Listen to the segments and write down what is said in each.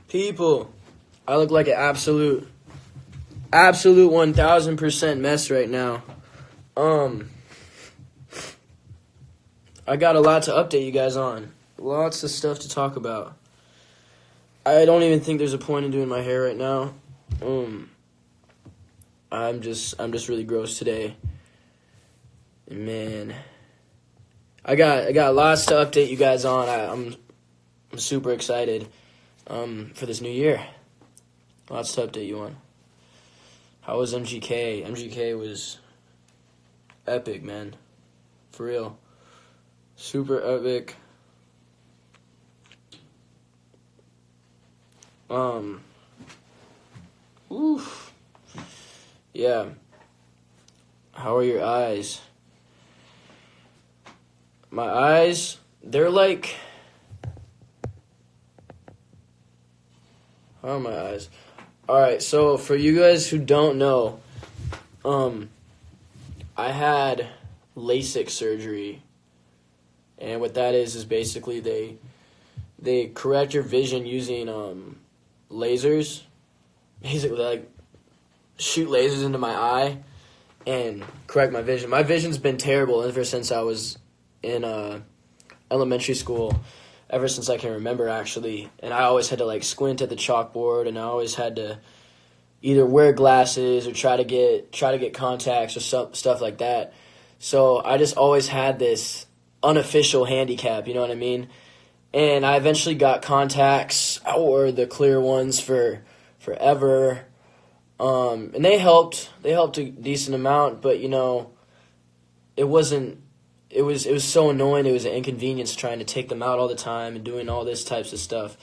People, I look like an absolute 1000% mess right now. I got a lot to update you guys on. Lots of stuff to talk about. I don't even think there's a point in doing my hair right now. I'm just really gross today. Man, I got lots to update you guys on. I'm super excited for this new year. Lots to update you on. How was MGK? MGK was epic, man. For real. Super epic. Oof. Yeah. How are your eyes? My eyes, they're like... How are my eyes? Alright, so for you guys who don't know, I had LASIK surgery. And what that is basically they correct your vision using lasers. Basically, like, shoot lasers into my eye and correct my vision. My vision's been terrible ever since I was in elementary school, ever since I can remember, actually. And I always had to, like, squint at the chalkboard, and I always had to either wear glasses or try to get contacts or stuff like that. So I just always had this unofficial handicap, you know what I mean? And I eventually got contacts. I wore the clear ones for forever. And they helped a decent amount, but you know, it was so annoying. It was an inconvenience trying to take them out all the time and doing all this types of stuff.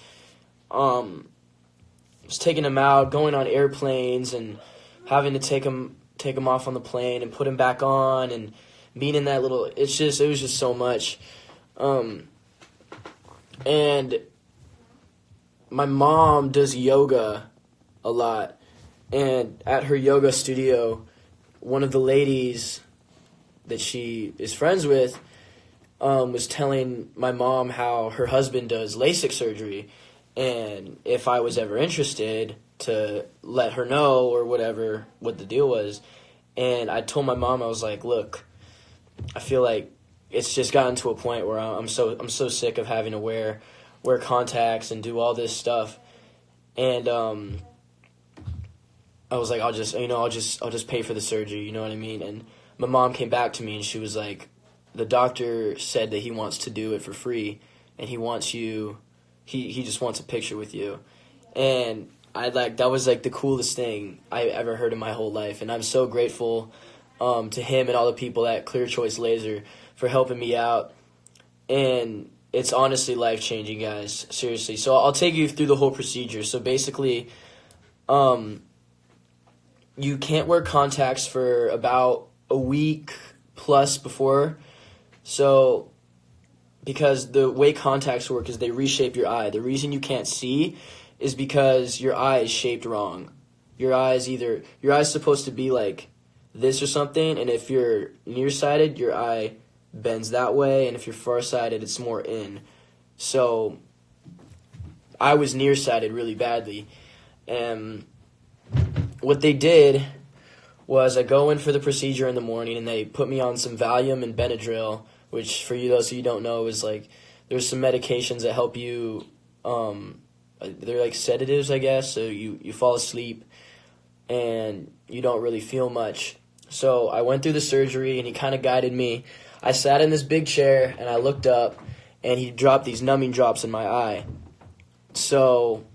Just taking them out, going on airplanes and having to take them off on the plane and put them back on and being in that little, it was just so much. And my mom does yoga a lot. And at her yoga studio, one of the ladies that she is friends with was telling my mom how her husband does LASIK surgery. And if I was ever interested, to let her know or whatever, what the deal was. And I told my mom, I was like, look, I feel like it's just gotten to a point where I'm so sick of having to wear contacts and do all this stuff. And I was like, I'll just pay for the surgery, you know what I mean? And my mom came back to me and she was like, the doctor said that he wants to do it for free and he wants you, he just wants a picture with you. And that was like the coolest thing I ever heard in my whole life. And I'm so grateful to him and all the people at Clear Choice Laser for helping me out. And it's honestly life-changing, guys. Seriously. So I'll take you through the whole procedure. So basically, you can't wear contacts for about a week plus before. So because the way contacts work is they reshape your eye. The reason you can't see is because your eye is shaped wrong. Your eye is supposed to be like this or something, and if you're nearsighted, your eye bends that way, and if you're farsighted, it's more in. So I was nearsighted really badly, and what they did was I go in for the procedure in the morning, and they put me on some Valium and Benadryl, which for those of you who don't know is like there's some medications that help you. They're like sedatives, I guess, so you fall asleep and you don't really feel much. So I went through the surgery and he kind of guided me. I sat in this big chair and I looked up and he dropped these numbing drops in my eye. So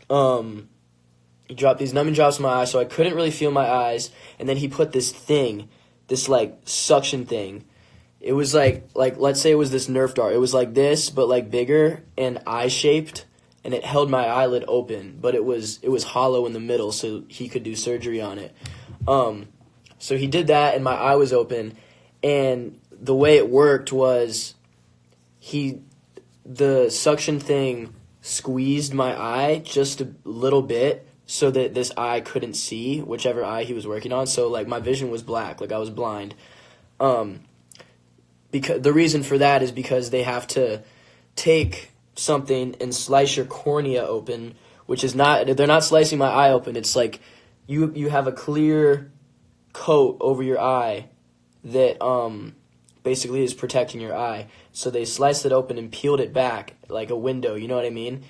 he dropped these numbing drops in my eye so I couldn't really feel my eyes. And then he put this thing, this like suction thing. It was like let's say it was this Nerf dart. It was like this, but like bigger and eye-shaped, and it held my eyelid open, but it was hollow in the middle, so he could do surgery on it. So he did that, and my eye was open, and the way it worked was the suction thing squeezed my eye just a little bit so that this eye couldn't see, whichever eye he was working on. So like my vision was black, like I was blind. Because the reason for that is because they have to take something and slice your cornea open, which is not, they're not slicing my eye open. It's like you have a clear coat over your eye that basically is protecting your eye. So they sliced it open and peeled it back like a window, you know what I mean?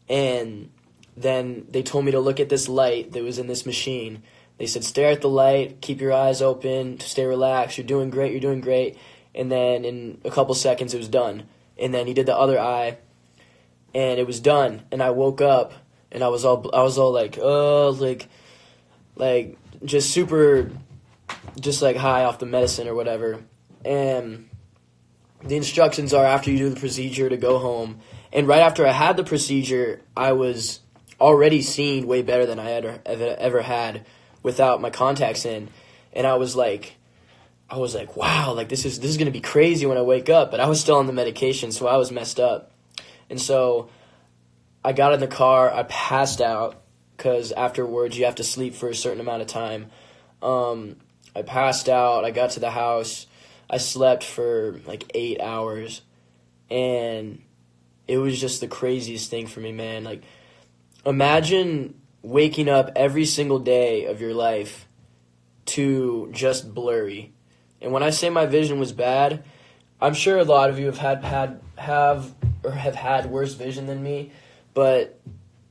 And then they told me to look at this light that was in this machine. They said, stare at the light, keep your eyes open, stay relaxed, you're doing great, you're doing great. And then in a couple seconds, it was done. And then he did the other eye, and it was done. And I woke up, and I was all like, just super, just like high off the medicine or whatever. And the instructions are after you do the procedure to go home. And right after I had the procedure, I was already seeing way better than I had ever had without my contacts in. And I was like, wow, like this is going to be crazy when I wake up. But I was still on the medication, so I was messed up. And so I got in the car, I passed out, because afterwards you have to sleep for a certain amount of time. I passed out, I got to the house, I slept for like 8 hours, and it was just the craziest thing for me, man. Like, imagine waking up every single day of your life to just blurry. And when I say my vision was bad, I'm sure a lot of you have had worse vision than me, but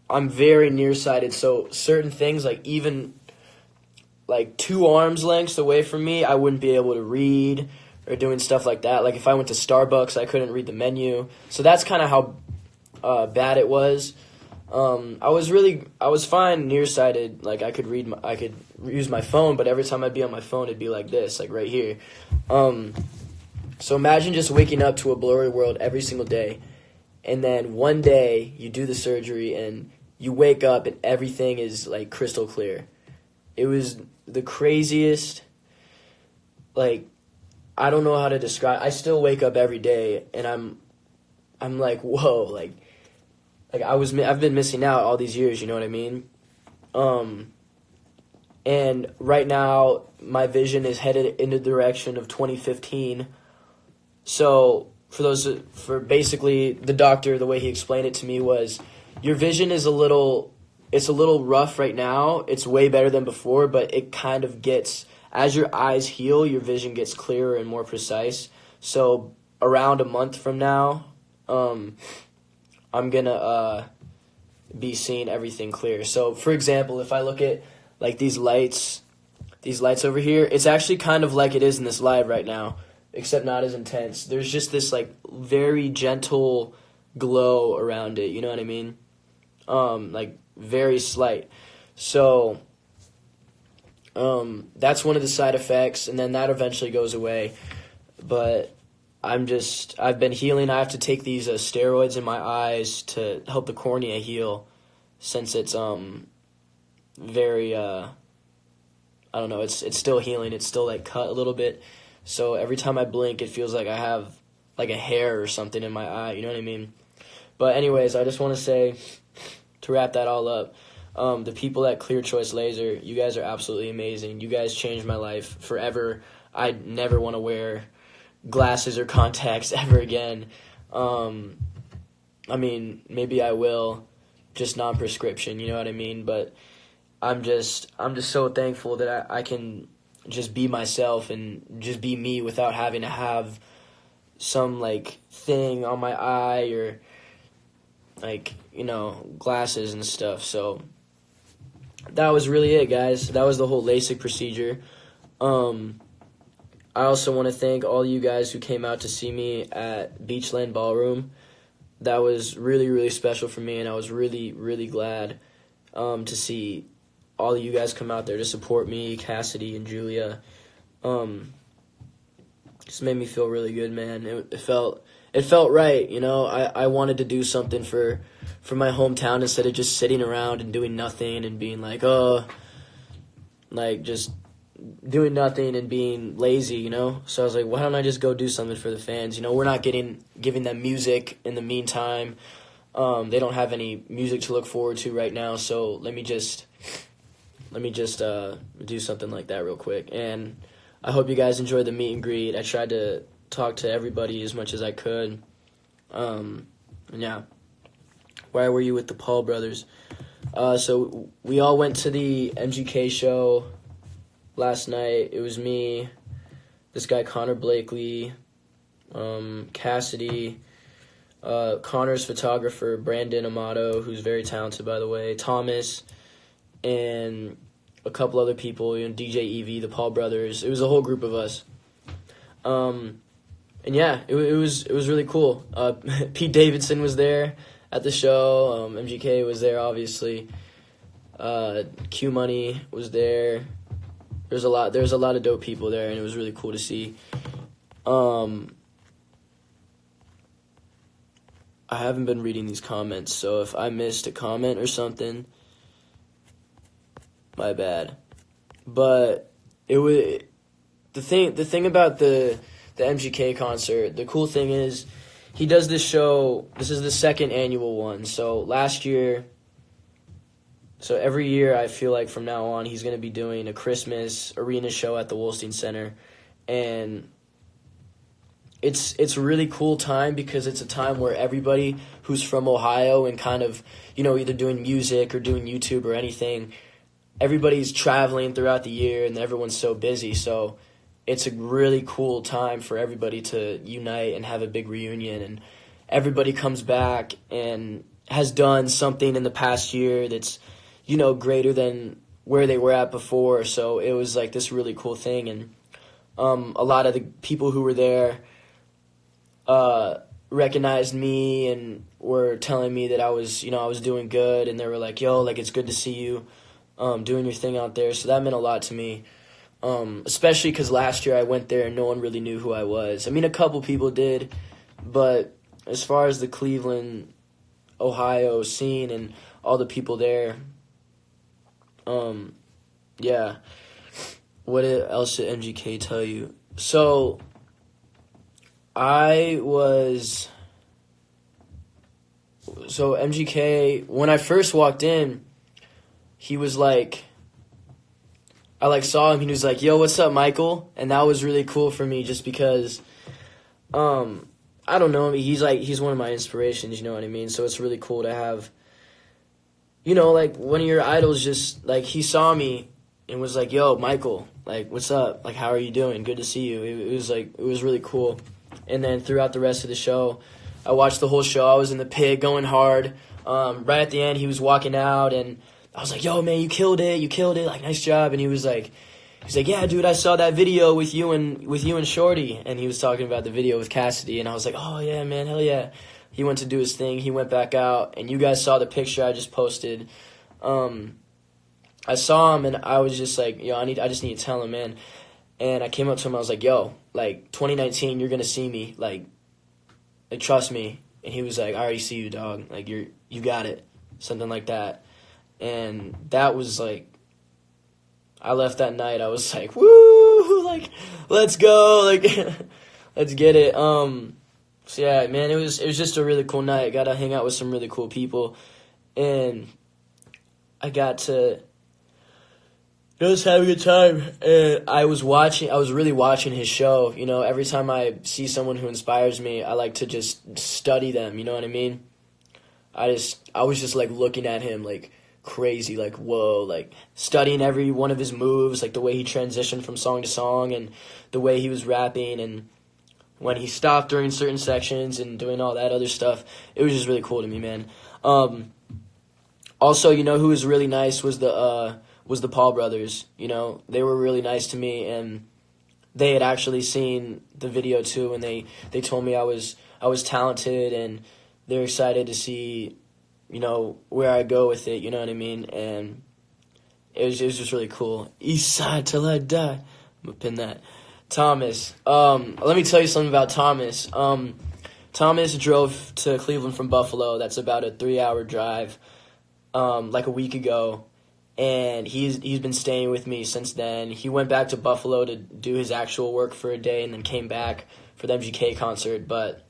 I'm very nearsighted, so certain things, like even like 2 arms lengths away from me, I wouldn't be able to read or doing stuff like that. Like if I went to Starbucks, I couldn't read the menu. So that's kind of how bad it was. I was fine nearsighted. Like I could use my phone, but every time I'd be on my phone, it'd be like this, like right here. So imagine just waking up to a blurry world every single day, and then one day you do the surgery and you wake up and everything is like crystal clear. It was the craziest, like, I don't know how to describe. I still wake up every day and I'm like, whoa, like I've been missing out all these years, you know what I mean? And right now my vision is headed in the direction of 2015. So for basically the doctor, the way he explained it to me was, your vision is a little rough right now. It's way better than before, but it kind of gets, as your eyes heal, your vision gets clearer and more precise. So around a month from now, I'm gonna be seeing everything clear. So for example, if I look at like these lights over here, it's actually kind of like it is in this live right now, except not as intense. There's just this like very gentle glow around it, you know what I mean? Like very slight. So that's one of the side effects, and then that eventually goes away. But I've been healing. I have to take these steroids in my eyes to help the cornea heal, since it's very I don't know, it's still healing. It's still like cut a little bit. So every time I blink, it feels like I have like a hair or something in my eye, you know what I mean? But anyways, I just want to say, to wrap that all up, the people at Clear Choice Laser, you guys are absolutely amazing. You guys changed my life forever. I never want to wear glasses or contacts ever again. I mean, maybe I will, just non-prescription, you know what I mean? But I'm just so thankful that I can just be myself and just be me without having to have some like thing on my eye or like, you know, glasses and stuff. So that was really it, guys. That was the whole LASIK procedure. I also want to thank all you guys who came out to see me at Beachland Ballroom. That was really, really special for me, and I was really, really glad to see all of you guys come out there to support me, Cassidy and Julia. Just made me feel really good, man. It felt right, you know. I wanted to do something for my hometown instead of just sitting around and doing nothing and being like, oh, like just doing nothing and being lazy, you know. So I was like, why don't I just go do something for the fans? You know, we're not giving them music in the meantime. They don't have any music to look forward to right now, so let me just do something like that real quick. And I hope you guys enjoyed the meet and greet. I tried to talk to everybody as much as I could. And yeah. Why were you with the Paul brothers? So we all went to the MGK show last night. It was me, this guy Conor Blakely, Cassidy, Conor's photographer, Brandon Amato, who's very talented, by the way, Thomas, and a couple other people, DJ Evie, the Paul brothers. It was a whole group of us. And yeah, it was really cool. Pete Davidson was there at the show. MGK was there, obviously. Q Money was there. There's a lot of dope people there, and it was really cool to see. I haven't been reading these comments, so if I missed a comment or something, my bad. But it was the thing about the MGK concert. The cool thing is he does this show. This is the second annual one. So every year I feel like from now on he's going to be doing a Christmas arena show at the Wolstein Center, and it's a really cool time because it's a time where everybody who's from Ohio and kind of, either doing music or doing YouTube or anything, everybody's traveling throughout the year and everyone's so busy. So it's a really cool time for everybody to unite and have a big reunion, and everybody comes back and has done something in the past year that's, greater than where they were at before. So it was like this really cool thing, and a lot of the people who were there recognized me and were telling me that I was doing good, and they were like, yo, like, it's good to see you doing your thing out there. So that meant a lot to me, especially because last year I went there and no one really knew who I was. I mean, a couple people did, but as far as the Cleveland, Ohio scene and all the people there, yeah. What else did MGK tell you? So MGK, when I first walked in, he was like, I saw him, he was like, yo, what's up, Michael? And that was really cool for me just because, I don't know, he's one of my inspirations, you know what I mean? So it's really cool to have, one of your idols just, he saw me and was like, yo, Michael, what's up? How are you doing? Good to see you. It was really cool. And then throughout the rest of the show, I watched the whole show. I was in the pit going hard. Right at the end, he was walking out, and I was like, yo, man, you killed it, nice job. And he was like, yeah, dude, I saw that video with you and Shorty. And he was talking about the video with Cassidy, and I was like, oh, yeah, man, hell yeah. He went to do his thing. He went back out, and you guys saw the picture I just posted. I saw him, and I was just like, yo, I just need to tell him, man. And I came up to him, I was like, yo, 2019, you're going to see me, trust me. And he was like, I already see you, dog. You got it. Something like that. And that was, I left that night, I was like, woo, let's go, let's get it. So yeah, man, it was just a really cool night. Got to hang out with some really cool people, and I got to just have a good time. And I was really watching his show. Every time I see someone who inspires me, I like to just study them. You know what I mean? I was just looking at him crazy, whoa, studying every one of his moves, the way he transitioned from song to song and the way he was rapping and when he stopped during certain sections and doing all that other stuff. It was just really cool to me, man. Also, who was really nice was the Paul brothers. They were really nice to me, and they had actually seen the video too, and they told me I was talented, and they're excited to see, where I go with it, you know what I mean? And it was just really cool. East side till I die. I'm gonna pin that. Thomas. Let me tell you something about Thomas. Thomas drove to Cleveland from Buffalo. That's about a 3-hour drive, a week ago. And he's been staying with me since then. He went back to Buffalo to do his actual work for a day and then came back for the MGK concert. But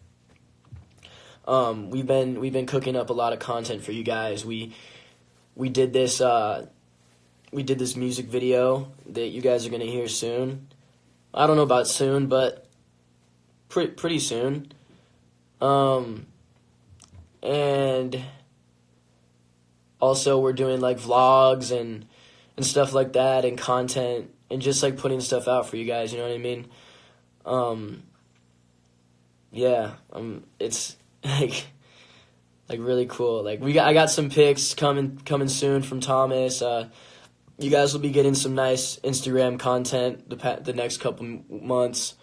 we've been cooking up a lot of content for you guys. We did this music video that you guys are gonna hear soon. I don't know about soon, but pretty soon. And also we're doing like vlogs and stuff like that and content and just like putting stuff out for you guys, you know what I mean? Yeah, it's like really cool. Like I got some pics coming soon from Thomas. You guys will be getting some nice Instagram content the next couple months.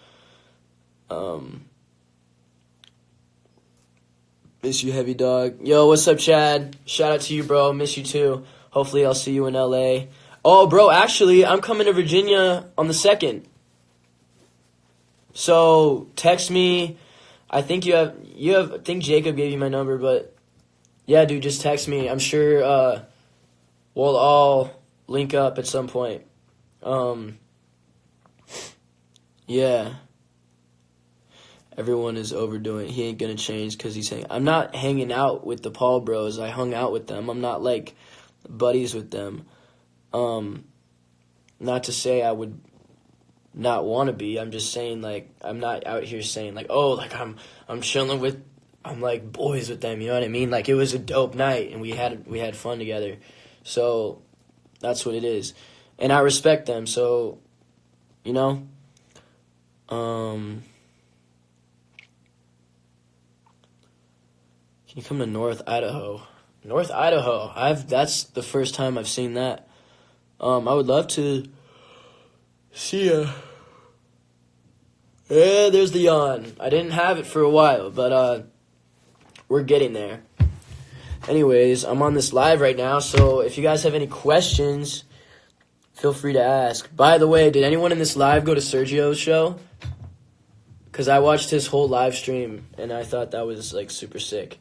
Miss you, heavy dog. Yo, what's up, Chad? Shout out to you, bro. Miss you too. Hopefully I'll see you in LA. Oh, bro, actually, I'm coming to Virginia on the 2nd. So text me. I think I think Jacob gave you my number, but yeah, dude, just text me. I'm sure we'll all link up at some point. Yeah. Everyone is overdoing it. He ain't gonna change because he's saying I'm not hanging out with the Paul bros. I hung out with them. I'm not like buddies with them. Not to say I would not want to be. I'm just saying like I'm not out here saying like, oh, like I'm chilling with, I'm like boys with them. You know what I mean? Like it was a dope night and we had fun together. So that's what it is, and I respect them. So, you know, Can you come to North Idaho? North Idaho. That's the first time I've seen that. I would love to see ya. Yeah, there's the yawn. I didn't have it for a while, but we're getting there. Anyways, I'm on this live right now, so if you guys have any questions, feel free to ask. By the way, did anyone in this live go to Sergio's show? Because I watched his whole live stream, and I thought that was, like, super sick.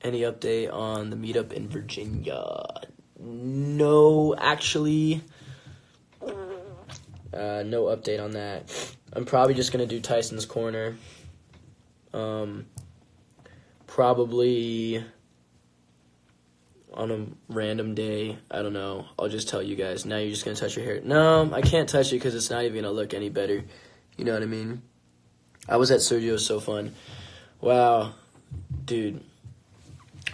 Any update on the meetup in Virginia? No, actually. No update on that. I'm probably just going to do Tyson's Corner. Probably on a random day. I don't know. I'll just tell you guys. Now you're just going to touch your hair. No, I can't touch it because it's not even going to look any better. You know what I mean? I was at Sergio's, so fun. Wow. Dude.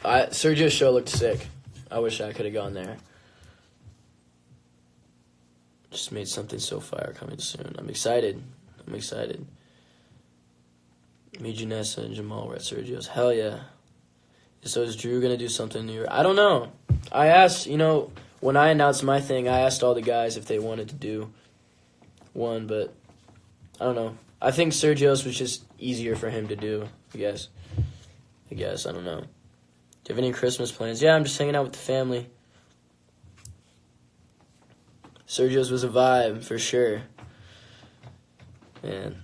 Sergio's show looked sick. I wish I could have gone there. Just made something so fire coming soon. I'm excited. Me, Janessa, and Jamal were at Sergio's. Hell yeah. So is Drew going to do something new? I don't know. I asked, when I announced my thing, I asked all the guys if they wanted to do one, but I don't know. I think Sergio's was just easier for him to do, I guess. I don't know. Do you have any Christmas plans? Yeah, I'm just hanging out with the family. Sergio's was a vibe, for sure. Man.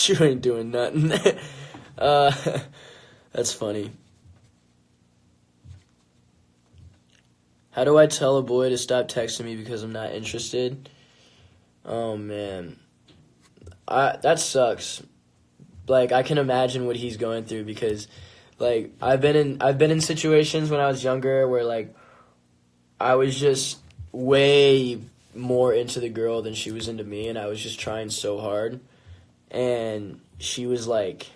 Drew ain't doing nothing. That's funny. How do I tell a boy to stop texting me because I'm not interested? Oh, man. That sucks. Like, I can imagine what he's going through because, like, I've been in situations when I was younger where, like, I was just way more into the girl than she was into me, and I was just trying so hard, and she was, like,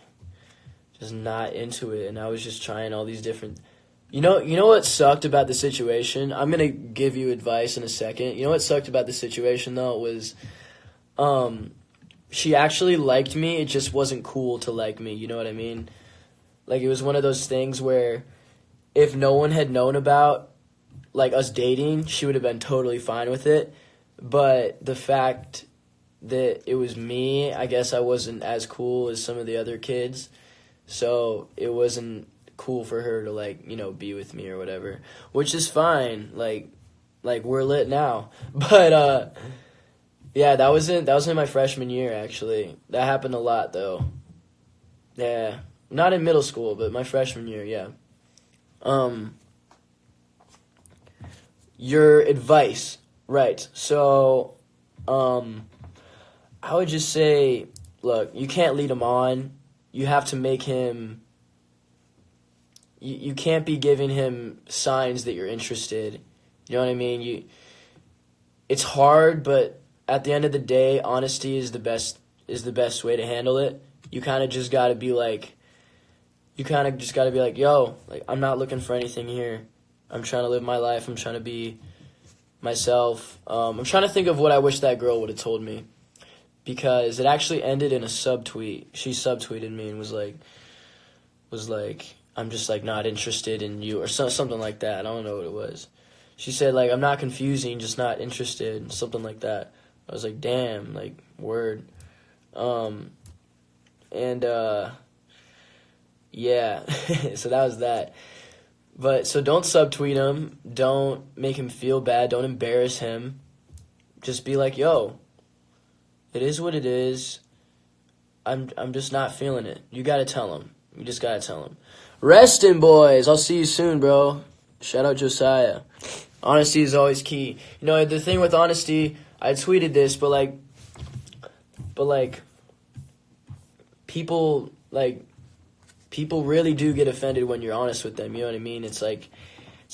just not into it, and I was just trying all these different... You know what sucked about the situation? I'm going to give you advice in a second. You know what sucked about the situation, though, was she actually liked me. It just wasn't cool to like me, you know what I mean? Like, it was one of those things where if no one had known about, like, us dating, she would have been totally fine with it. But the fact that it was me, I guess I wasn't as cool as some of the other kids. So it wasn't cool for her to, like, be with me or whatever, which is fine. Like we're lit now. But yeah, that was in my freshman year, actually. That happened a lot, though. Yeah, not in middle school, but my freshman year, yeah. Your advice, right? So, I would just say, look, you can't lead him on. You have to make him. You can't be giving him signs that you're interested. You know what I mean? It's hard, but at the end of the day, honesty is the best way to handle it. You kind of just got to be like, you kind of just got to be like, yo, like, I'm not looking for anything here. I'm trying to live my life. I'm trying to be myself. I'm trying to think of what I wish that girl would have told me, because it actually ended in a subtweet. She subtweeted me and was like, I'm just like not interested in you, or something like that. I don't know what it was. She said like, I'm not confusing, just not interested, something like that. I was like, damn, like, word. Yeah, so that was that. But so don't subtweet him. Don't make him feel bad. Don't embarrass him. Just be like, yo, it is what it is. I'm just not feeling it. You gotta tell him. You just gotta tell him. Restin', boys. I'll see you soon, bro. Shout out Josiah. Honesty is always key. You know, the thing with honesty, I tweeted this, but people really do get offended when you're honest with them. You know what I mean? It's like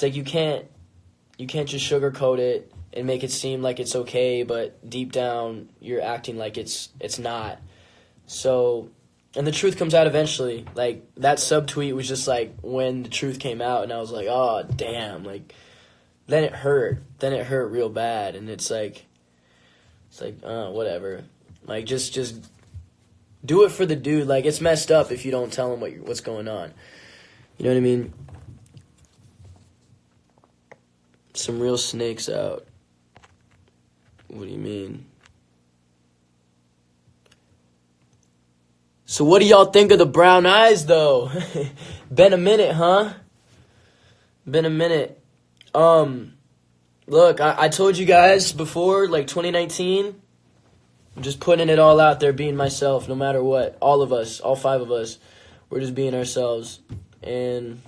you can't just sugarcoat it and make it seem like it's okay, but deep down you're acting like it's not. So, and the truth comes out eventually. Like, that subtweet was just like when the truth came out, and I was like, oh damn, like, then it hurt. Then it hurt real bad, and it's like whatever. Like, just do it for the dude. Like, it's messed up if you don't tell him what's going on. You know what I mean? Some real snakes out. What do you mean? So what do y'all think of the brown eyes, though? Been a minute, huh? Been a minute. Look, I told you guys before, like 2019, I'm just putting it all out there, being myself, no matter what. All of us, all 5 of us, we're just being ourselves. And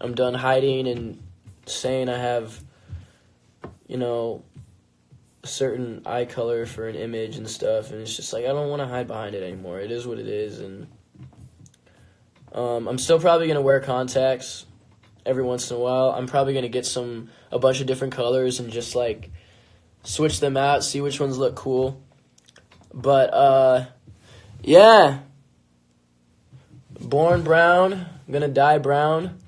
I'm done hiding and saying I have, you know, a certain eye color for an image and stuff. And it's just like, I don't want to hide behind it anymore. It is what it is. And I'm still probably going to wear contacts every once in a while. I'm probably going to get a bunch of different colors and just, like, switch them out, see which ones look cool. But, yeah. Born brown. I'm going to die brown.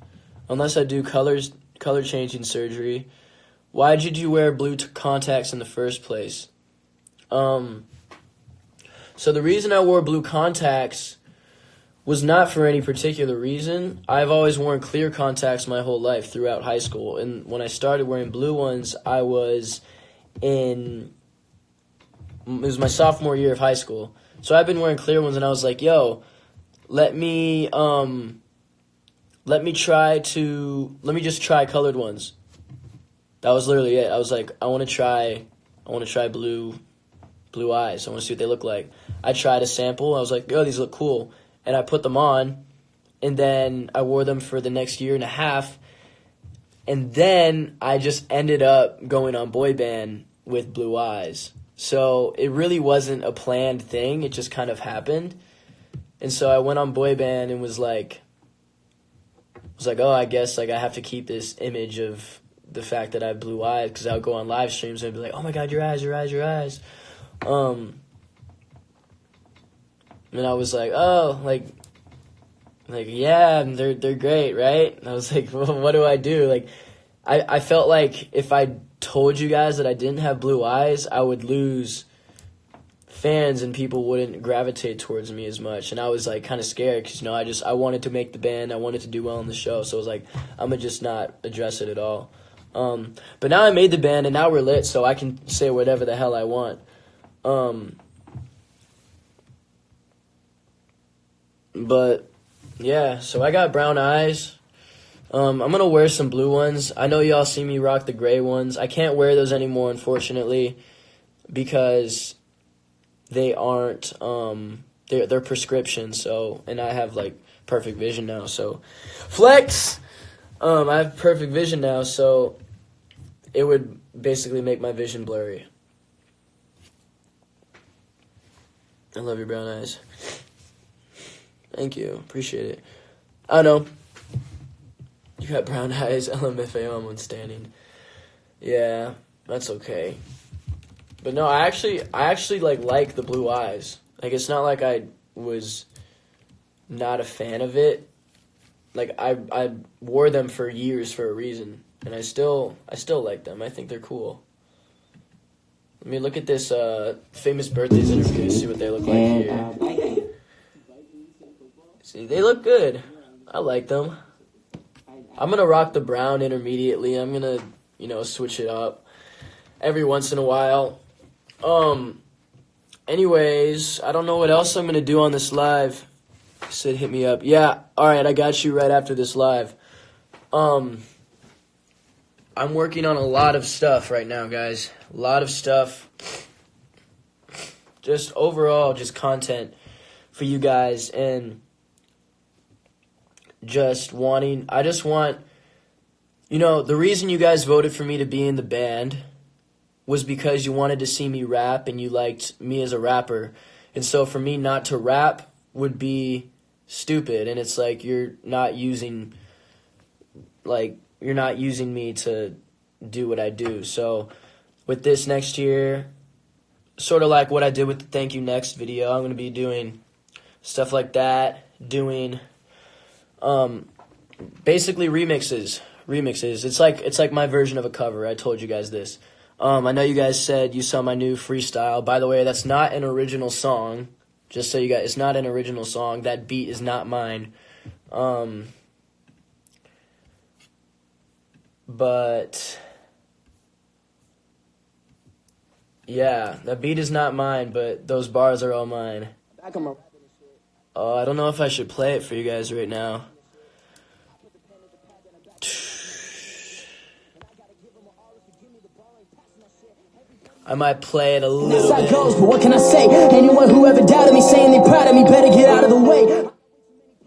Unless I do color changing surgery. Why did you wear blue contacts in the first place? So the reason I wore blue contacts was not for any particular reason. I've always worn clear contacts my whole life throughout high school. And when I started wearing blue ones, it was my sophomore year of high school. So I've been wearing clear ones, and I was like, yo, let me just try colored ones. That was literally it. I was like, I want to try blue eyes. I want to see what they look like. I tried a sample. I was like, oh, these look cool. And I put them on, and then I wore them for the next year and a half. And then I just ended up going on boy band with blue eyes. So it really wasn't a planned thing. It just kind of happened. And so I went on boy band and was like, oh, I guess like I have to keep this image of the fact that I have blue eyes, because I would go on live streams and I'd be like, oh my God, your eyes. And I was like, oh, like yeah, they're great, right? And I was like, well, what do I do? Like, I felt like if I told you guys that I didn't have blue eyes, I would lose fans and people wouldn't gravitate towards me as much. And I was like kind of scared because, you know, I wanted to make the band. I wanted to do well on the show. So I was like, I'm going to just not address it at all. But now I made the band and now we're lit, so I can say whatever the hell I want. But yeah, so I got brown eyes. I'm going to wear some blue ones. I know y'all see me rock the gray ones. I can't wear those anymore, unfortunately, because they aren't, they're prescription, so, and I have, like, perfect vision now, so, flex! I have perfect vision now, so it would basically make my vision blurry. I love your brown eyes. Thank you. Appreciate it. I know. You got brown eyes. LMFAO, I'm standing. Yeah, that's okay. But no, I actually like the blue eyes. Like, it's not like I was not a fan of it. Like I wore them for years for a reason, and I still like them. I think they're cool. Let me look at this famous birthdays interview, see what they look like here. See, they look good. I like them. I'm gonna rock the brown intermediately. I'm gonna, switch it up every once in a while. Anyways, I don't know what else I'm gonna do on this live. Sid, hit me up. Yeah, alright, I got you right after this live. I'm working on a lot of stuff right now, guys. A lot of stuff. Just overall, just content for you guys, and I just want, the reason you guys voted for me to be in the band was because you wanted to see me rap and you liked me as a rapper. And so for me not to rap would be stupid, and it's like you're not using me to do what I do. So with this next year, sort of like what I did with the Thank You Next video, I'm going to be doing stuff like that, doing basically remixes. It's like my version of a cover. I told you guys this. I know you guys said you saw my new freestyle. By the way, that's not an original song. Just so you guys, it's not an original song. That beat is not mine. But yeah, that beat is not mine, but those bars are all mine. I don't know if I should play it for you guys right now. I might play it a little bit. But what can I say? Anyone who ever doubted me, saying they proud of me, better get out of the way.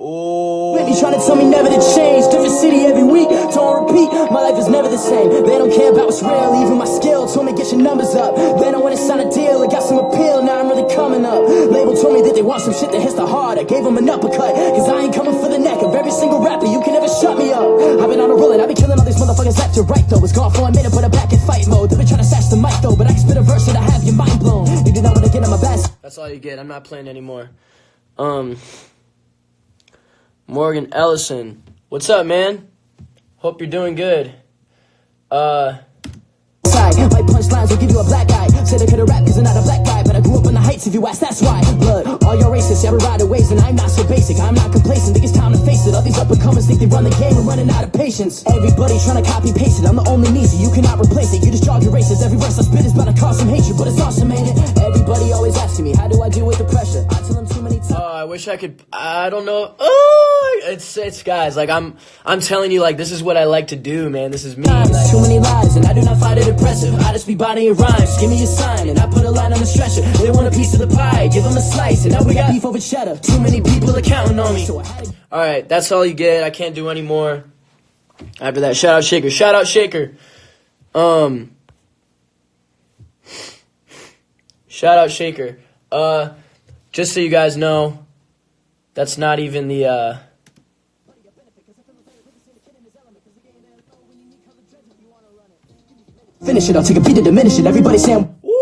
Oh. Maybe trying to tell me never to change. Different city every week. Don't repeat. My life is never the same. They don't care about what's real. Even my skill told me get your numbers up. They don't want to sign a deal. I got some appeal. Now I'm really coming up. Label told me that they want some shit that hits the heart. I gave them an uppercut. Cause I ain't coming for the neck of every single rapper. You can never shut me up. I've been on a roll and I've been killing all these motherfuckers left to right though. It's gone for a minute, but I'm back in fight mode. They've been trying to sash the mic though, but I can spit a verse that I have your mind blown. You do not want to get on my best. That's all you get. I'm not playing anymore. Morgan Ellison. What's up, man? Hope you're doing good. My punchlines will give you a black eye. Said I could've rap cause I'm not a black guy, but I grew up in the heights if you ask, that's why. Blood, all your racists, every rider ways, and I'm not so basic. I'm not complacent, think it's time to face it. All these up-and-comers think they run the game and running out of patience. Everybody trying to copy-paste it, I'm the only Nietzsche, you cannot replace it. You just jog your races, every verse I spit is bound to cause some hatred, but it's awesome, ain't it? Everybody always asking me, how do I deal with the pressure? I tell them too many times. I wish I could, I don't know. It's guys, like I'm telling you, like this is what I like to do, man. This is me. Like, too many lies, and I do not find it impressive. I just be bodying rhymes, give me a sign, and I put a line on the stretcher. They want a piece of the pie, give them a slice, and now we got beef over cheddar. Too many people are counting on me. Alright, that's all you get. I can't do any more. After that, shout out Shaker. Shout out Shaker. Shout out Shaker. Just so you guys know, that's not even the, finish it, I'll take a beat to diminish it. Everybody saying, ooh,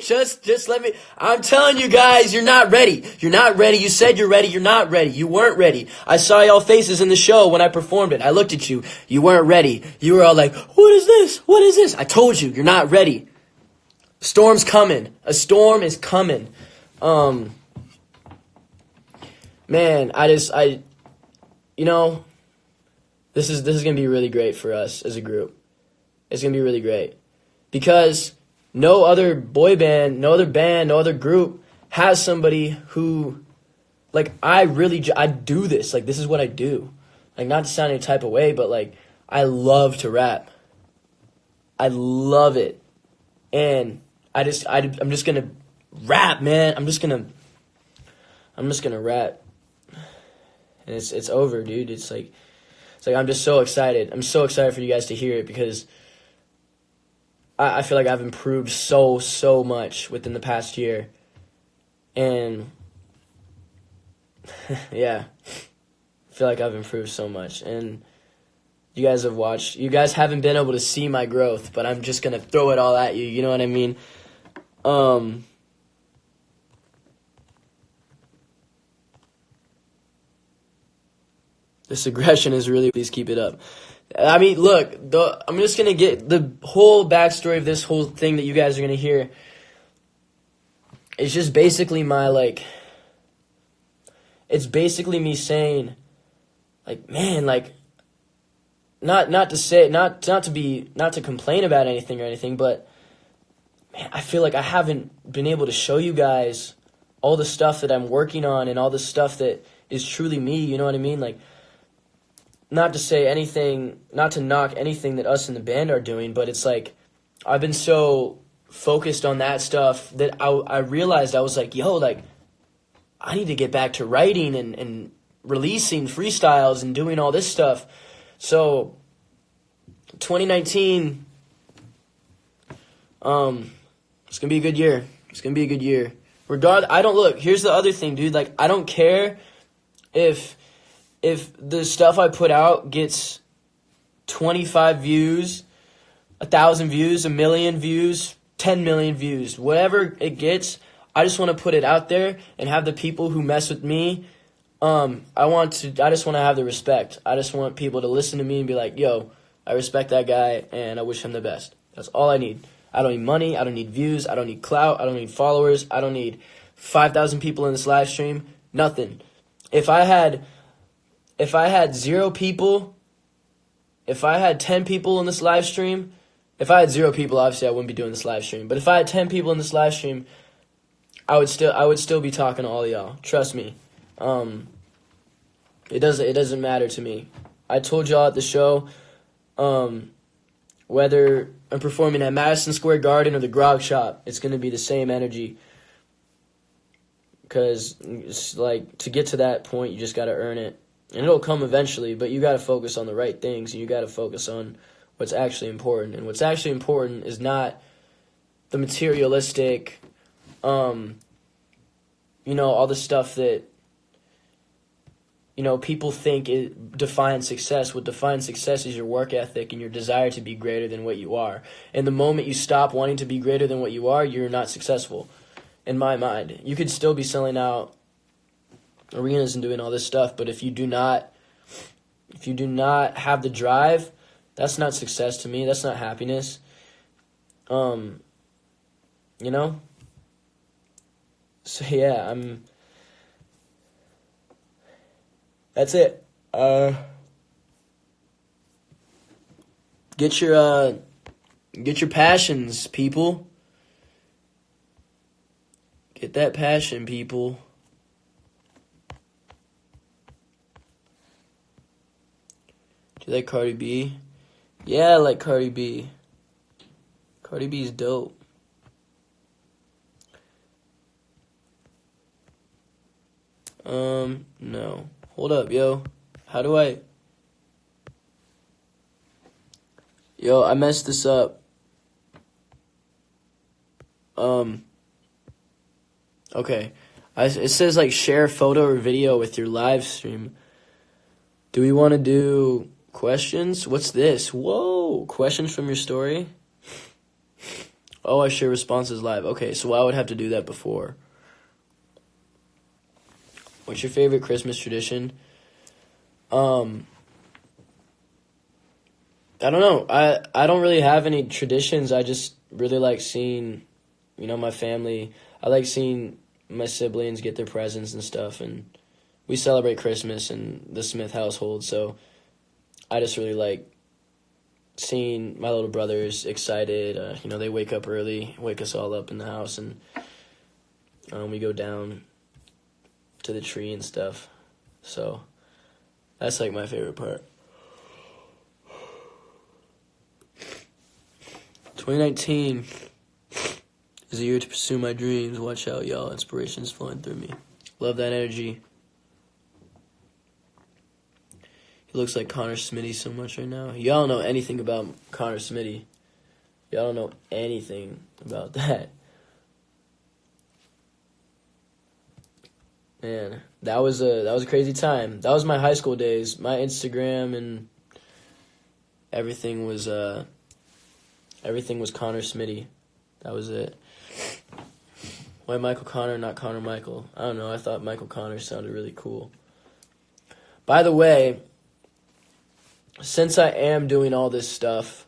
just let me, I'm telling you guys, you're not ready. You're not ready. You said you're ready. You're not ready. You weren't ready. I saw y'all faces in the show when I performed it. I looked at you. You weren't ready. You were all like, what is this? What is this? I told you, you're not ready. Storm's coming. A storm is coming. Man, this is going to be really great for us as a group. It's going to be really great. Because no other boy band, no other band, no other group has somebody who, like, I do this. Like, this is what I do. Like, not to sound any type of way, but, like, I love to rap. I love it. And I'm just going to rap, man. I'm just going to rap. And it's over, dude. It's like I'm just so excited. I'm so excited for you guys to hear it because I feel like I've improved so much within the past year. And yeah, I feel like I've improved so much. And you guys have watched. You guys haven't been able to see my growth, but I'm just going to throw it all at you. You know what I mean? This aggression is really, please keep it up. I mean, look, I'm just going to get the whole backstory of this whole thing that you guys are going to hear. It's just basically it's basically me saying, like, man, like, not to complain about anything or anything, but man, I feel like I haven't been able to show you guys all the stuff that I'm working on and all the stuff that is truly me, you know what I mean? Like, not to say anything, not to knock anything that us in the band are doing, but it's like, I've been so focused on that stuff that I realized I was like, yo, like, I need to get back to writing and releasing freestyles and doing all this stuff. So 2019, it's gonna be a good year. It's gonna be a good year. Here's the other thing, dude. Like, I don't care if the stuff I put out gets 25 views, 1,000 views, 1,000,000 views, 10 million views, whatever it gets. I just want to put it out there and have the people who mess with me. I just want to have the respect. I just want people to listen to me and be like, yo, I respect that guy and I wish him the best. That's all I need. I don't need money. I don't need views. I don't need clout. I don't need followers. I don't need 5,000 people in this live stream. Nothing. If I had 0 people, if I had 10 people in this live stream, if I had 0 people, obviously I wouldn't be doing this live stream. But if I had 10 people in this live stream, I would still be talking to all of y'all. Trust me. It doesn't matter to me. I told y'all at the show, whether I'm performing at Madison Square Garden or the Grog Shop, it's going to be the same energy. Because it's like, to get to that point, you just got to earn it. And it'll come eventually, but you got to focus on the right things, and you got to focus on what's actually important. And what's actually important is not the materialistic, all the stuff that, people think it defines success. What defines success is your work ethic and your desire to be greater than what you are. And the moment you stop wanting to be greater than what you are, you're not successful, in my mind. You could still be selling out arenas and doing all this stuff, but if you do not have the drive, that's not success to me. That's not happiness. So yeah, that's it. Get your passions, people. Get that passion, people. Do you like Cardi B? Yeah, I like Cardi B. Cardi B's dope. No. Hold up, yo. How do I... Yo, I messed this up. Okay. It says, like, share photo or video with your live stream. Do we want to do questions? What's this? Whoa. Questions from your story? Oh, I share responses live. Okay, so I would have to do that before. What's your favorite Christmas tradition? I don't know. I don't really have any traditions. I just really like seeing, my family. I like seeing my siblings get their presents and stuff, and we celebrate Christmas in the Smith household, so I just really like seeing my little brothers excited. They wake up early, wake us all up in the house, and we go down to the tree and stuff. So that's like my favorite part. 2019 is a year to pursue my dreams. Watch out, y'all. Inspiration's flowing through me. Love that energy. He looks like Conor Smitty so much right now. Y'all don't know anything about Conor Smitty. Y'all don't know anything about that. Man, that was a crazy time. That was my high school days. My Instagram and everything was Conor Smitty. That was it. Why Michael Connor, not Connor Michael? I don't know. I thought Michael Connor sounded really cool. By the way, since I am doing all this stuff,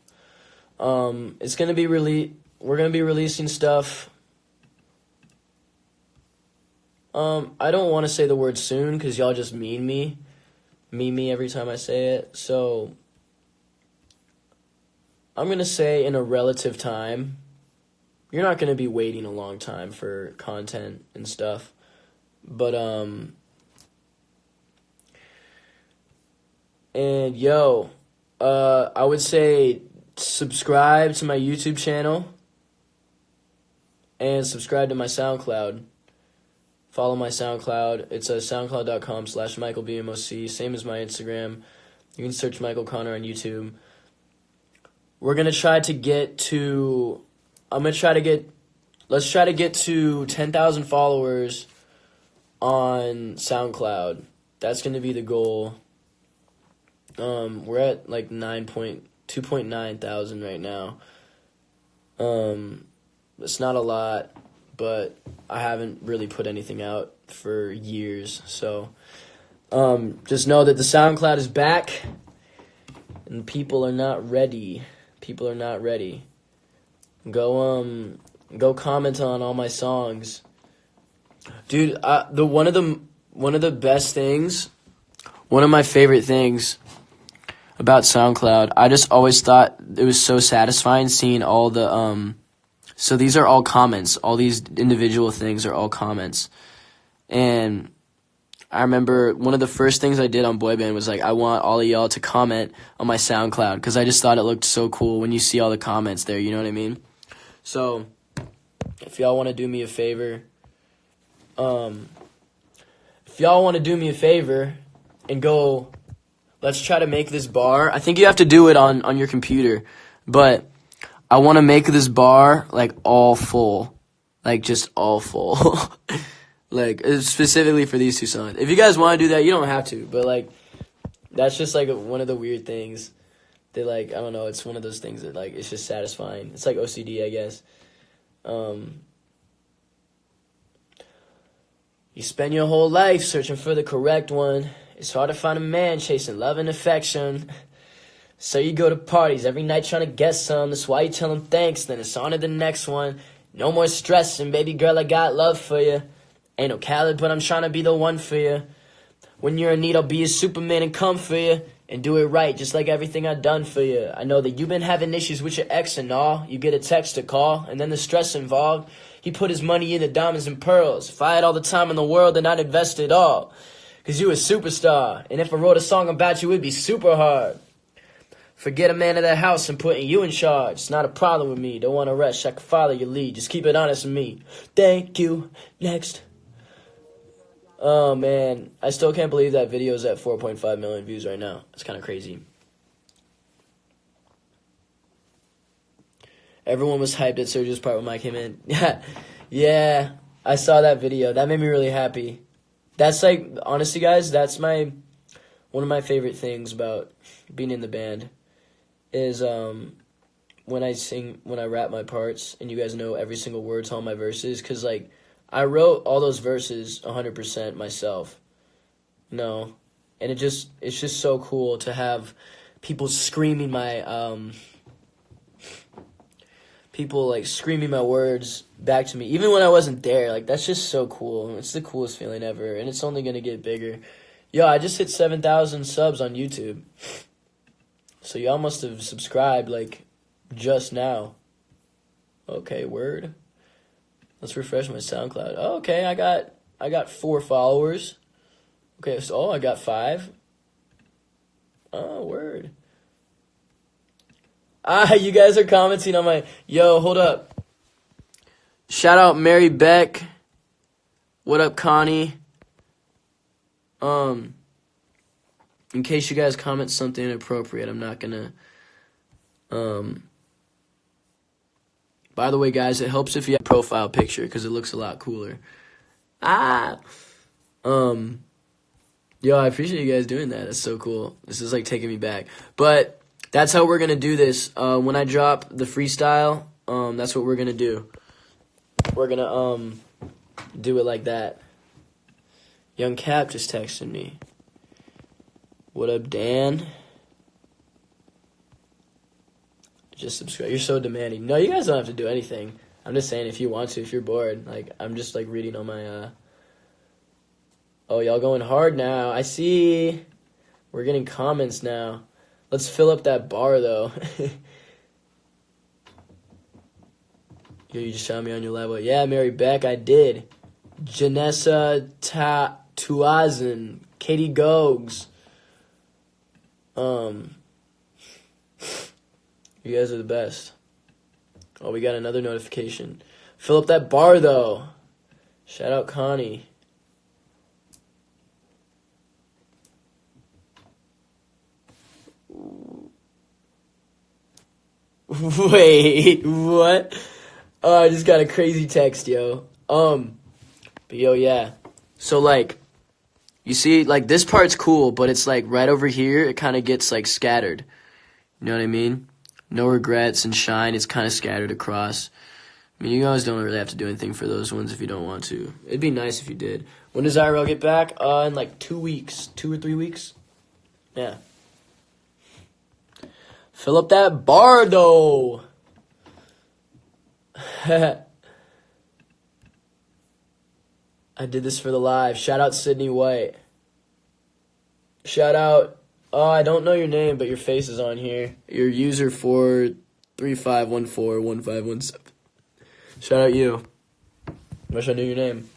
it's gonna be we're gonna be releasing stuff. I don't want to say the word soon because y'all just mean me every time I say it. So I'm gonna say in a relative time. You're not gonna be waiting a long time for content and stuff, but and yo, I would say subscribe to my YouTube channel and subscribe to my SoundCloud. Follow my SoundCloud. It's soundcloud.com/MichaelBMOC. Same as my Instagram. You can search Michael Conor on YouTube. We're going to try to get to... Let's try to get to 10,000 followers on SoundCloud. That's going to be the goal. We're at like 2.9 thousand right now. It's not a lot, but I haven't really put anything out for years. So just know that the SoundCloud is back and people are not ready. People are not ready. Go comment on all my songs. Dude, one of the best things, one of my favorite things about SoundCloud, I just always thought it was so satisfying seeing all the so these are all comments. All these individual things are all comments. And I remember one of the first things I did on Boy Band was like, I want all of y'all to comment on my SoundCloud because I just thought it looked so cool when you see all the comments there, you know what I mean? So if y'all want to do me a favor, and go, let's try to make this bar. I think you have to do it on your computer, but I want to make this bar like all full, like just all full, like specifically for these two songs. If you guys want to do that, you don't have to, but like that's just like one of the weird things that like, I don't know, it's one of those things that like it's just satisfying. It's like OCD, I guess. You spend your whole life searching for the correct one. It's hard to find a man chasing love and affection. So you go to parties every night trying to get some. That's why you tell them thanks, then it's on to the next one. No more stressing, baby girl, I got love for you. Ain't no Khaled, but I'm trying to be the one for you. When you're in need, I'll be a Superman and come for you. And do it right, just like everything I've done for you. I know that you've been having issues with your ex and all. You get a text or call, and then the stress involved. He put his money into diamonds and pearls. If I had all the time in the world, then I'd invest it all. Cause you a superstar. And if I wrote a song about you, it'd be super hard. Forget a man of the house and putting you in charge. It's not a problem with me. Don't want to rush. I can follow your lead. Just keep it honest with me. Thank you. Next. Oh, man. I still can't believe that video is at 4.5 million views right now. It's kind of crazy. Everyone was hyped at Sergio's part when Mike came in. Yeah, I saw that video. That made me really happy. That's like, honestly, guys, that's one of my favorite things about being in the band is when I rap my parts and you guys know every single word to all my verses, because like I wrote all those verses 100% myself, you know, and it's just so cool to have people screaming my people like screaming my words back to me even when I wasn't there. Like that's just so cool. It's the coolest feeling ever, and it's only gonna get bigger. Yo, I just hit 7,000 subs on YouTube. So y'all must have subscribed, like, just now. Okay, word. Let's refresh my SoundCloud. Oh, okay, I got 4 followers. Okay, so, I got 5. Oh, word. You guys are commenting on my... Yo, hold up. Shout out Mary Beck. What up, Connie? In case you guys comment something inappropriate, I'm not gonna, by the way, guys, it helps if you have a profile picture, because it looks a lot cooler. Yo, I appreciate you guys doing that. That's so cool. This is, like, taking me back. But that's how we're gonna do this. When I drop the freestyle, that's what we're gonna do. We're gonna, do it like that. Young Cap just texted me. What up, Dan? Just subscribe. You're so demanding. No, you guys don't have to do anything. I'm just saying if you want to, if you're bored. Like, I'm just, like, reading on my, Oh, y'all going hard now. I see. We're getting comments now. Let's fill up that bar, though. Yo, you just shot me on your level. Yeah, Mary Beck, I did. Janessa Tuazin. Katie Gogs. You guys are the best. Oh, we got another notification. Fill up that bar, though. Shout out Connie. Wait, what? Oh, I just got a crazy text, yo. But yo, yeah. So, like, you see, like, this part's cool, but it's, like, right over here, it kind of gets, like, scattered. You know what I mean? No Regrets and Shine, it's kind of scattered across. I mean, you guys don't really have to do anything for those ones if you don't want to. It'd be nice if you did. When does IRL get back? In, like, 2 weeks. 2 or 3 weeks? Yeah. Fill up that bar, though. I did this for the live. Shout out Sydney White. Shout out. Oh, I don't know your name, but your face is on here. Your user 435141517. Shout out you. Wish I knew your name.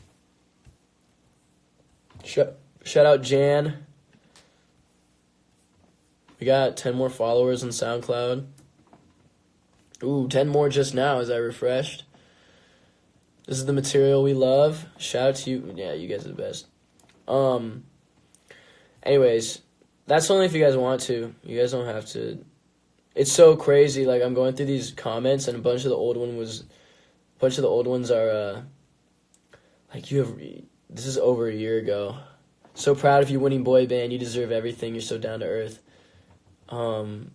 Shout out Jan. We got 10 more followers on SoundCloud. Ooh, 10 more just now as I refreshed. This is the material we love. Shout out to you. Yeah, you guys are the best. Anyways, that's only if you guys want to. You guys don't have to. It's so crazy. Like, I'm going through these comments, and a bunch of the old ones are, like, this is over a year ago. So proud of you winning boy band. You deserve everything. You're so down to earth. You're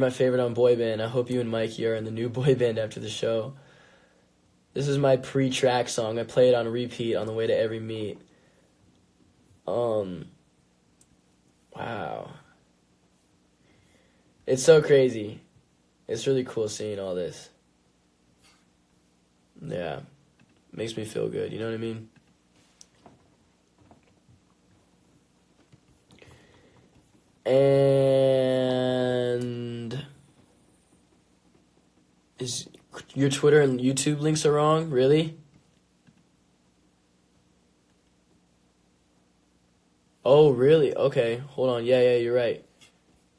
my favorite on boy band. I hope you and Mikey are in the new boy band after the show. This is my pre-track song. I play it on repeat on the way to every meet. Wow. It's so crazy. It's really cool seeing all this. Yeah. Makes me feel good, you know what I mean? And is your Twitter and YouTube links are wrong? Really? Oh, really? Okay, hold on. Yeah, you're right.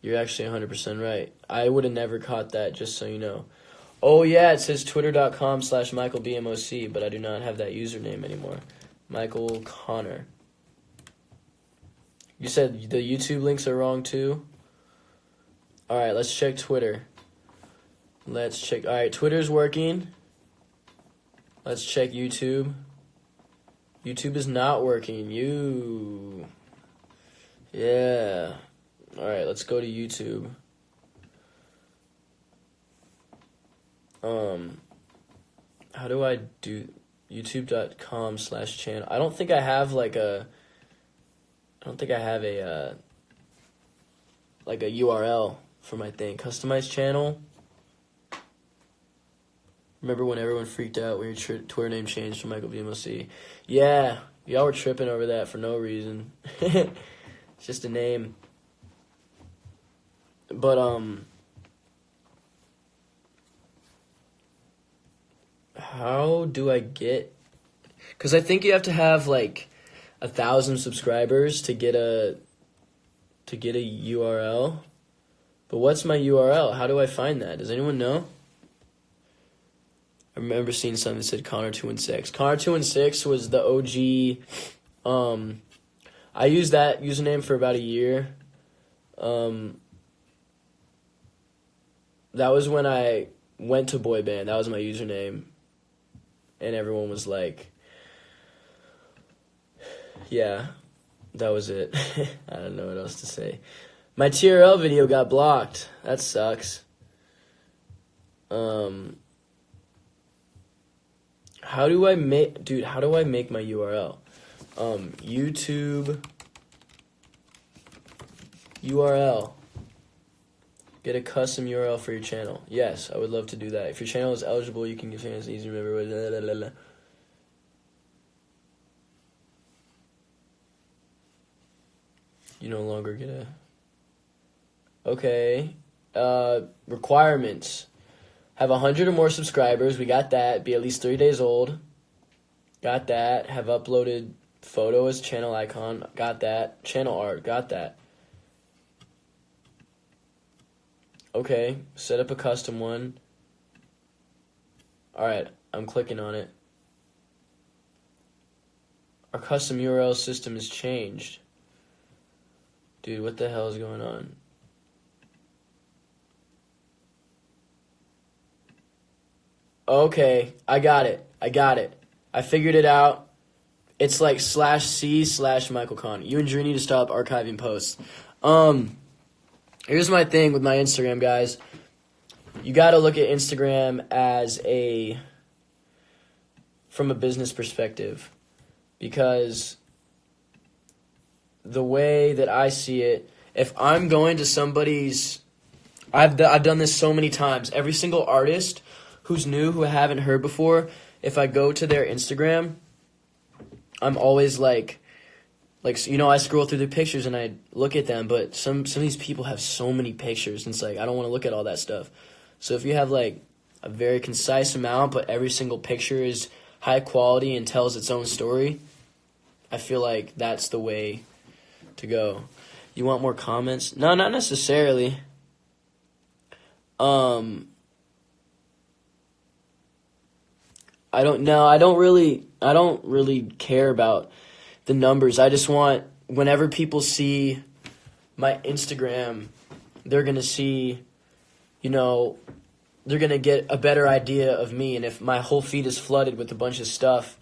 You're actually 100% right. I would have never caught that, just so you know. Oh, yeah, it says twitter.com/MichaelBMOC, but I do not have that username anymore. Michael Conor. You said the YouTube links are wrong, too? All right, let's check Twitter. Let's check. All right, Twitter's working. Let's check YouTube. YouTube is not working. Yeah. All right, let's go to YouTube. How do I do youtube.com/channel? I don't think I have like a URL for my thing. Customize channel. Remember when everyone freaked out when your Twitter name changed to Michael BMOC? Yeah, y'all were tripping over that for no reason. It's just a name. But, how do I get... Because I think you have to have, like, 1,000 subscribers to get a URL. But what's my URL? How do I find that? Does anyone know? I remember seeing something that said Conor216. Conor216 was the OG. I used that username for about a year. That was when I went to boy band. That was my username. And everyone was like, yeah, that was it. I don't know what else to say. My TRL video got blocked. That sucks. How do I make my URL? YouTube URL. Get a custom URL for your channel. Yes, I would love to do that. If your channel is eligible, you can give fans easy remember. You no longer get a... Okay. Requirements. Have 100 or more subscribers. We got that. Be at least 3 days old. Got that. Have uploaded photo as channel icon. Got that. Channel art. Got that. Okay. Set up a custom one. Alright. I'm clicking on it. Our custom URL system has changed. Dude, what the hell is going on? Okay, I got it. I figured it out. It's like /C/Michael Conor. You and Drew need to stop archiving posts. Here's my thing with my Instagram, guys. You got to look at Instagram as from a business perspective, because the way that I see it, if I'm going to somebody's, I've done this so many times. Every single artist who's new, who I haven't heard before, if I go to their Instagram, I'm always like, I scroll through the pictures and I look at them, but some of these people have so many pictures, and it's like, I don't want to look at all that stuff. So if you have like a very concise amount, but every single picture is high quality and tells its own story, I feel like that's the way to go. You want more comments? No, not necessarily. I don't really care about the numbers. I just want, whenever people see my Instagram, they're going to see, they're going to get a better idea of me. And if my whole feed is flooded with a bunch of stuff,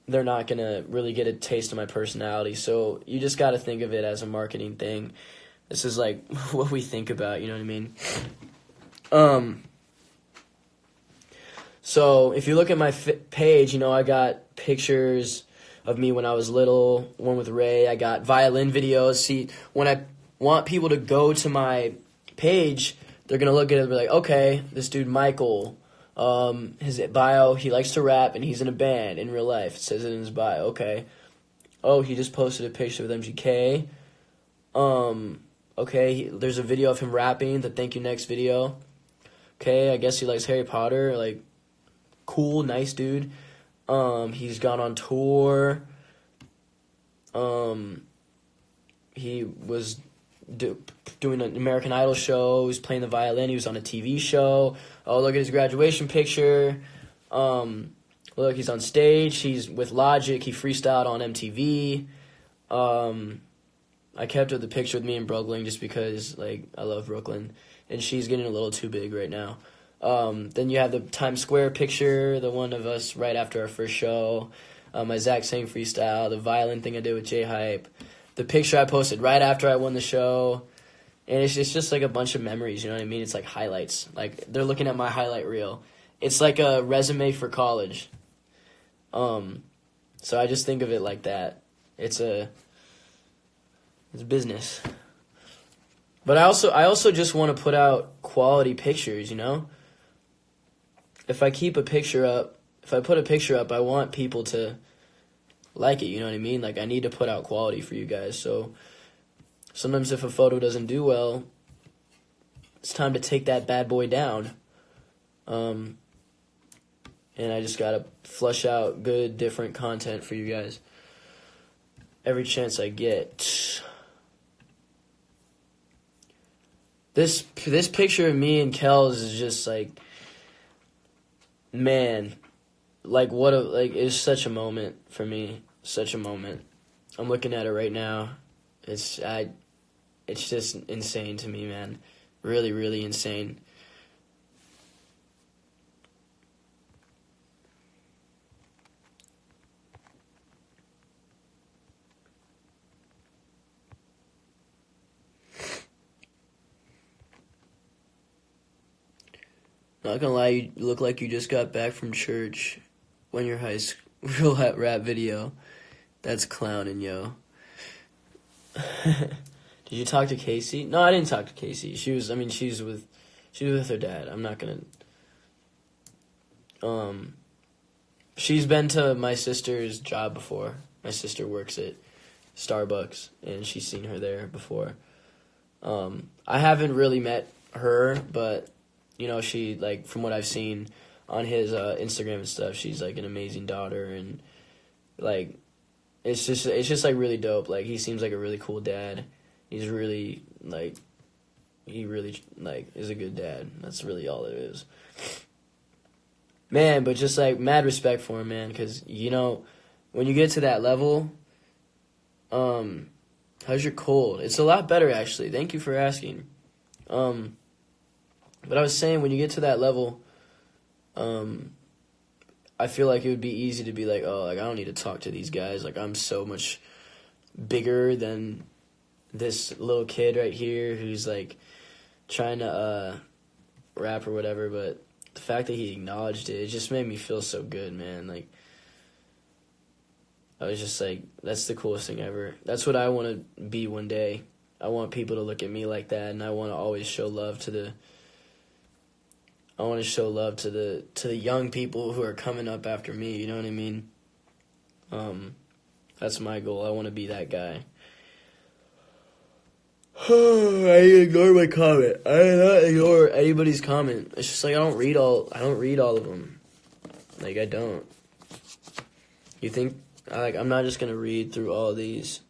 they're not going to really get a taste of my personality. So you just got to think of it as a marketing thing. This is like what we think about, you know what I mean? So if you look at my page, I got pictures of me when I was little, one with Ray. I got violin videos. See, when I want people to go to my page, they're going to look at it and be like, okay, this dude Michael, his bio, he likes to rap and he's in a band in real life. It says it in his bio. Okay. Oh, he just posted a picture with MGK. Okay, there's a video of him rapping, the thank you next video. Okay, I guess he likes Harry Potter, like, cool, nice dude. He's gone on tour. He was doing an American Idol show. He was playing the violin. He was on a TV show. Oh, look at his graduation picture. Look, he's on stage. He's with Logic. He freestyled on MTV. I kept up the picture with me in Brooklyn just because, I love Brooklyn. And she's getting a little too big right now. Then you have the Times Square picture, the one of us right after our first show. My Zach Sang freestyle, the violin thing I did with J-Hype. The picture I posted right after I won the show. And it's just like a bunch of memories, you know what I mean? It's like highlights. Like, they're looking at my highlight reel. It's like a resume for college. So I just think of it like that. It's business. But I also just want to put out quality pictures, If I keep a picture up, if I put a picture up, I want people to like it, you know what I mean? Like, I need to put out quality for you guys. So sometimes if a photo doesn't do well, it's time to take that bad boy down. And I just got to flush out good, different content for you guys every chance I get. This picture of me and Kels is just like, man, it's such a moment for me. Such a moment. I'm looking at it right now. It's just insane to me, man. Really, really insane. Not gonna lie, you look like you just got back from church when your high school rap video. That's clowning, yo. Do Did you talk to Casey? No, I didn't talk to Casey. She's with her dad. I'm not gonna. She's been to my sister's job before. My sister works at Starbucks, and she's seen her there before. I haven't really met her, but she, like, from what I've seen on his Instagram and stuff, she's like an amazing daughter, and like it's just like really dope. Like, he seems like a really cool dad. He's really like he really like is a good dad. That's really all it is. Man, but just like mad respect for him, man, because when you get to that level, how's your cold? It's a lot better, actually. Thank you for asking. But I was saying, when you get to that level, I feel like it would be easy to be like, oh, like, I don't need to talk to these guys. Like, I'm so much bigger than this little kid right here who's, like, trying to rap or whatever. But the fact that he acknowledged it just made me feel so good, man. Like, I was just like, that's the coolest thing ever. That's what I want to be one day. I want people to look at me like that, and I want to always show love to the young people who are coming up after me, you know what I mean? That's my goal. I want to be that guy. I ignore my comment. I do not ignore anybody's comment. It's just like I don't read all of them. Like, I don't. You think I'm not just gonna read through all of these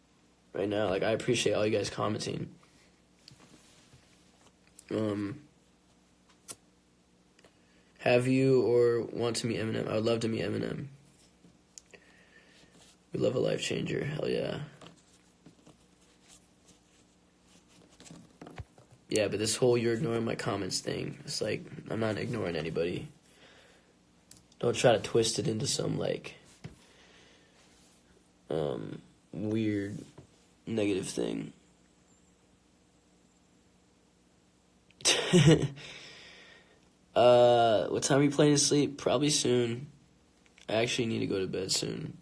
right now. Like, I appreciate all you guys commenting. Have you or want to meet Eminem? I would love to meet Eminem. We love a life changer. Hell yeah. Yeah, but this whole you're ignoring my comments thing, it's like, I'm not ignoring anybody. Don't try to twist it into some, like, weird negative thing. What time are you planning to sleep? Probably soon. I actually need to go to bed soon.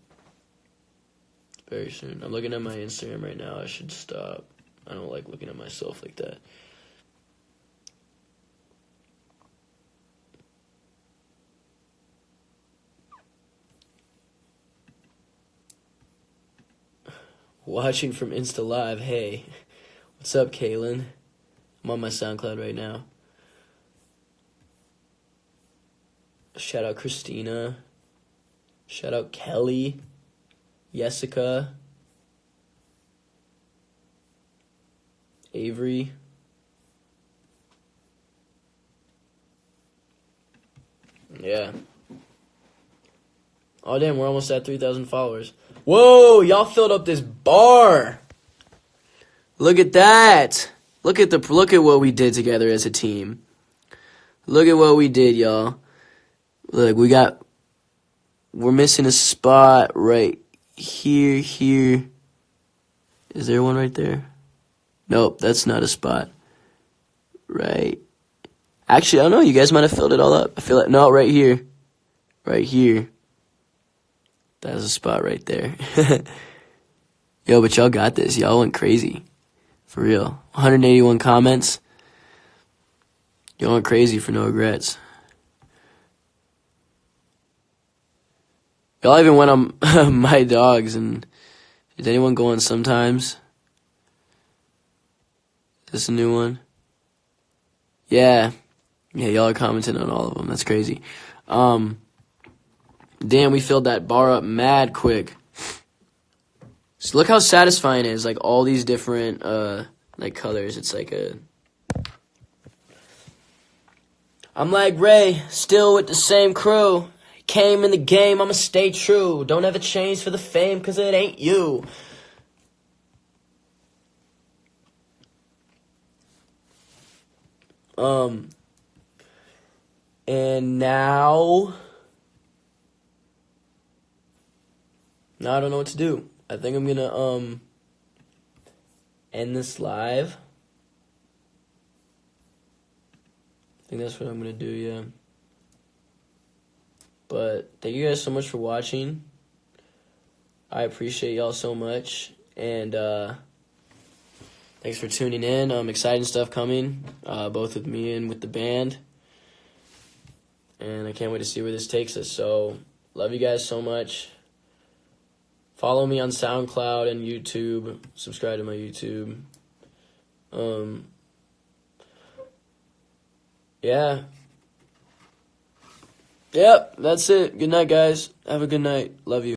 Very soon. I'm looking at my Instagram right now. I should stop. I don't like looking at myself like that. Watching from Insta Live. Hey, what's up, Kaylin? I'm on my SoundCloud right now. Shout out Christina. Shout out Kelly. Jessica. Avery. Yeah. Oh, damn, we're almost at 3,000 followers. Whoa, y'all filled up this bar. Look at that. Look at what we did together as a team. Look at what we did, y'all. Look, we're missing a spot right here. Is there one right there? Nope, that's not a spot. Right. Actually, I don't know. You guys might have filled it all up. I feel like, no, right here. Right here. That's a spot right there. Yo, but y'all got this. Y'all went crazy. For real. 181 comments. Y'all went crazy for no regrets. Y'all even went on my dogs, and is anyone going sometimes? Is this a new one? Yeah. Yeah, y'all are commenting on all of them. That's crazy. Damn, we filled that bar up mad quick. So look how satisfying it is, like all these different like colors. It's like I'm like Ray, still with the same crew. Came in the game, I'ma stay true. Don't ever change for the fame, cause it ain't you. And now I don't know what to do. I think I'm gonna end this live. I think that's what I'm gonna do, yeah. But thank you guys so much for watching. I appreciate y'all so much. And Thanks for tuning in. Exciting stuff coming, both with me and with the band. And I can't wait to see where this takes us. So, love you guys so much. Follow me on SoundCloud and YouTube. Subscribe to my YouTube. Yeah. Yep, that's it. Good night, guys. Have a good night. Love you.